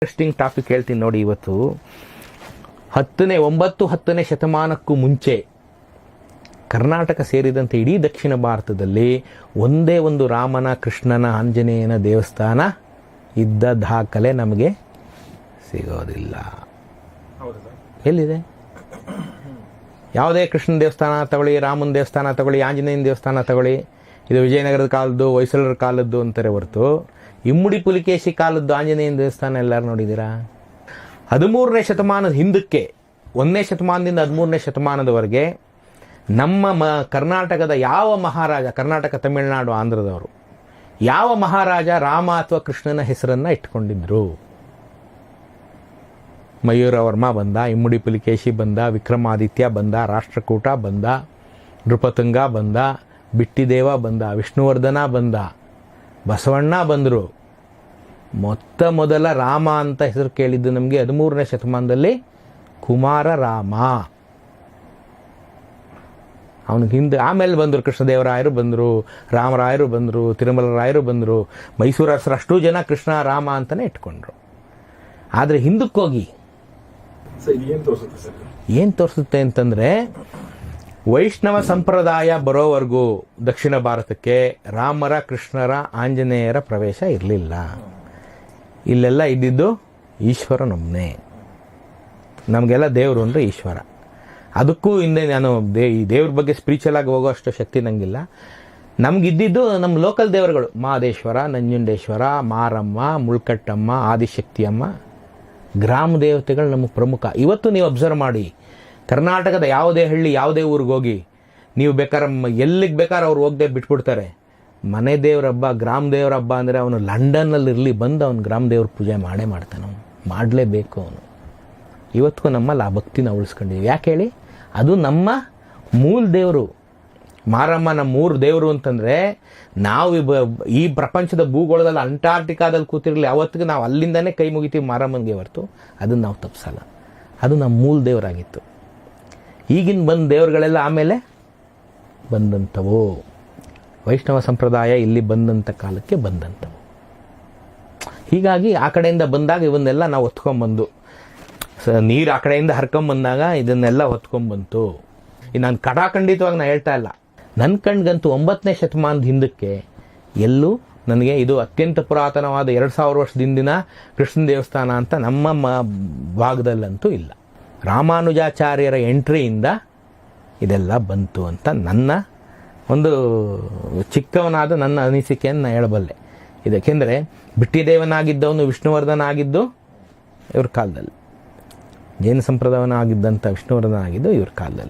Interesting topic ಹೇಳ್ತೀನಿ ನೋಡಿ. ಇವತ್ತು 9-10ನೇ ಶತಮಾನಕ್ಕೂ ಮುಂಚೆ ಕರ್ನಾಟಕ ಸೇರಿದಂತೆ ಇಡೀ ದಕ್ಷಿಣ ಭಾರತದಲ್ಲಿ ಒಂದೇ ಒಂದು ರಾಮನ, ಕೃಷ್ಣನ, ಆಂಜನೇಯನ ದೇವಸ್ಥಾನ ಇದ್ದ ದಾಖಲೆ ನಮಗೆ ಸಿಗೋದಿಲ್ಲ. ಎಲ್ಲಿದೆ? ಯಾವುದೇ ಕೃಷ್ಣನ ದೇವಸ್ಥಾನ ತಗೊಳ್ಳಿ, ರಾಮನ ದೇವಸ್ಥಾನ ತಗೊಳ್ಳಿ, ಆಂಜನೇಯನ ದೇವಸ್ಥಾನ ತಗೊಳ್ಳಿ, ಇದು ವಿಜಯನಗರದ ಕಾಲದ್ದು, ಹೊಯ್ಸಳರ ಕಾಲದ್ದು ಅಂತಾರೆ ಹೊರತು ಇಮ್ಮಡಿ ಪುಲಿಕೇಶಿ ಕಾಲದ್ದು ಆಂಜನೇಯನ ದೇವಸ್ಥಾನ ಎಲ್ಲರೂ ನೋಡಿದ್ದೀರಾ? 13ನೇ ಶತಮಾನದ ಹಿಂದಕ್ಕೆ, 1ನೇ ಶತಮಾನದಿಂದ 13ನೇ ಶತಮಾನದವರೆಗೆ ನಮ್ಮ ಕರ್ನಾಟಕದ ಯಾವ ಮಹಾರಾಜ, ಕರ್ನಾಟಕ, ತಮಿಳುನಾಡು, ಆಂಧ್ರದವರು ಯಾವ ಮಹಾರಾಜ ರಾಮ ಅಥವಾ ಕೃಷ್ಣನ ಹೆಸರನ್ನು ಇಟ್ಕೊಂಡಿದ್ರು? ಮಯೂರವರ್ಮ ಬಂದ, ಇಮ್ಮಡಿ ಪುಲಿಕೇಶಿ ಬಂದ, ವಿಕ್ರಮಾದಿತ್ಯ ಬಂದ, ರಾಷ್ಟ್ರಕೂಟ ಬಂದ, ನೃಪತುಂಗ ಬಂದ, ಬಿಟ್ಟಿದೇವ ಬಂದ, ವಿಷ್ಣುವರ್ಧನ ಬಂದ, ಬಸವಣ್ಣ ಬಂದರು. ಮೊದಲ ರಾಮ ಅಂತ ಹೆಸರು ಕೇಳಿದ್ದು ನಮಗೆ 13ನೇ ಶತಮಾನದಲ್ಲಿ ಕುಮಾರ ರಾಮ. ಅವನಿಗೆ ಹಿಂದೆ ಆಮೇಲೆ ಬಂದರು, ಕೃಷ್ಣದೇವರಾಯರು ಬಂದರು, ರಾಮರಾಯರು ಬಂದರು, ತಿರುಮಲರಾಯರು ಬಂದರು, ಮೈಸೂರು ಅರಸರು ಅಷ್ಟೂ ಜನ ಕೃಷ್ಣ ರಾಮ ಅಂತಲೇ ಇಟ್ಕೊಂಡ್ರು. ಆದರೆ ಹಿಂದಕ್ಕೋಗಿ ಏನು ತೋರಿಸುತ್ತೆ ಅಂತಂದರೆ, ವೈಷ್ಣವ ಸಂಪ್ರದಾಯ ಬರೋವರೆಗೂ ದಕ್ಷಿಣ ಭಾರತಕ್ಕೆ ರಾಮರ, ಕೃಷ್ಣರ, ಆಂಜನೇಯರ ಪ್ರವೇಶ ಇರಲಿಲ್ಲ. ಇಲ್ಲೆಲ್ಲ ಇದ್ದಿದ್ದು ಈಶ್ವರನೊಬ್ಬನೇ. ನಮಗೆಲ್ಲ ದೇವರು ಅಂದರೆ ಈಶ್ವರ. ಅದಕ್ಕೂ ಹಿಂದೆ ನಾನು ಈ ದೇವ್ರ ಬಗ್ಗೆ ಸ್ಪಿರಿಚುವಲ್ ಆಗಿ ಹೋಗೋ ಅಷ್ಟು ಶಕ್ತಿ ನನಗಿಲ್ಲ. ನಮಗಿದ್ದಿದ್ದು ನಮ್ಮ ಲೋಕಲ್ ದೇವರುಗಳು: ಮಹದೇಶ್ವರ, ನಂಜುಂಡೇಶ್ವರ, ಮಾರಮ್ಮ, ಮುಳ್ಕಟ್ಟಮ್ಮ, ಆದಿಶಕ್ತಿಯಮ್ಮ. ಗ್ರಾಮ ದೇವತೆಗಳು ನಮಗೆ ಪ್ರಮುಖ. ಇವತ್ತು ನೀವು ಅಬ್ಸರ್ವ್ ಮಾಡಿ, ಕರ್ನಾಟಕದ ಯಾವುದೇ ಹಳ್ಳಿ, ಯಾವುದೇ ಊರಿಗೆ ಹೋಗಿ ನೀವು ಬೇಕಾದ್ರೆ ಎಲ್ಲಿಗೆ ಬೇಕಾದ್ರೆ ಅವ್ರು ಹೋಗದೆ ಬಿಟ್ಬಿಡ್ತಾರೆ. ಮನೆ ದೇವ್ರ ಹಬ್ಬ, ಗ್ರಾಮ ದೇವ್ರ ಹಬ್ಬ ಅಂದರೆ ಅವನು ಲಂಡನ್ನಲ್ಲಿ ಇರಲಿ, ಬಂದು ಅವನು ಗ್ರಾಮ ದೇವ್ರ ಪೂಜೆ ಮಾಡೇ ಮಾಡ್ತಾನೆ. ಅವನು ಮಾಡಲೇಬೇಕು. ಅವನು ಇವತ್ತಿಗೂ ನಮ್ಮಲ್ಲಿ ಆ ಭಕ್ತಿನ ಉಳಿಸ್ಕೊಂಡಿದ್ದೀವಿ. ಯಾಕೆ ಹೇಳಿ? ಅದು ನಮ್ಮ ಮೂಲ ದೇವರು. ಮಾರಮ್ಮ ನಮ್ಮ ಮೂರು ದೇವರು ಅಂತಂದರೆ, ನಾವು ಈ ಪ್ರಪಂಚದ ಭೂಗೋಳದಲ್ಲಿ ಅಂಟಾರ್ಟಿಕಾದಲ್ಲಿ ಕೂತಿರಲಿ, ಅವತ್ತಿಗೆ ನಾವು ಅಲ್ಲಿಂದನೇ ಕೈ ಮುಗಿತೀವಿ ಮಾರಮ್ಮನಿಗೆ ಹೊರತು ಅದನ್ನು ನಾವು ತಪ್ಪಿಸಲ್ಲ. ಅದು ನಮ್ಮ ಮೂಲ ದೇವರಾಗಿತ್ತು. ಈಗಿನ ಬಂದ ದೇವರುಗಳೆಲ್ಲ ಆಮೇಲೆ ಬಂದಂಥವು. ವೈಷ್ಣವ ಸಂಪ್ರದಾಯ ಇಲ್ಲಿ ಬಂದಂಥ ಕಾಲಕ್ಕೆ ಬಂದಂಥವು. ಹೀಗಾಗಿ ಆ ಕಡೆಯಿಂದ ಬಂದಾಗ ಇವನ್ನೆಲ್ಲ ನಾವು ಹೊತ್ಕೊಂಡ್ಬಂದು, ನೀರು ಆ ಕಡೆಯಿಂದ ಹರ್ಕೊಂಬಂದಾಗ ಇದನ್ನೆಲ್ಲ ಹೊತ್ಕೊಂಡ್ಬಂತು. ನಾನು ಕಡಾಖಂಡಿತವಾಗಿ ನಾನು ಹೇಳ್ತಾ ಇಲ್ಲ. ನನ್ನ ಕಣ್ಗಂತೂ 9ನೇ ಶತಮಾನದ ಹಿಂದಕ್ಕೆ ಎಲ್ಲೂ ನನಗೆ ಇದು ಅತ್ಯಂತ ಪುರಾತನವಾದ 2000 ವರ್ಷದ ಹಿಂದಿನ ಕೃಷ್ಣ ದೇವಸ್ಥಾನ ಅಂತ ನಮ್ಮ ಭಾಗದಲ್ಲಂತೂ ಇಲ್ಲ. ರಾಮಾನುಜಾಚಾರ್ಯರ ಎಂಟ್ರಿಯಿಂದ ಇದೆಲ್ಲ ಬಂತು ಅಂತ ನನ್ನ ಒಂದು ಚಿಕ್ಕವನಾದ ನನ್ನ ಅನಿಸಿಕೆಯನ್ನು ಹೇಳಬಲ್ಲೆ. ಇದಕ್ಕೆಂದರೆ ಬಿಟ್ಟಿದೇವನಾಗಿದ್ದವನು ವಿಷ್ಣುವರ್ಧನ ಆಗಿದ್ದು ಇವ್ರ ಕಾಲದಲ್ಲಿ, ಜೈನ ಸಂಪ್ರದಾಯವನಾಗಿದ್ದಂಥ ವಿಷ್ಣುವರ್ಧನ ಆಗಿದ್ದು ಇವ್ರ ಕಾಲದಲ್ಲಿ.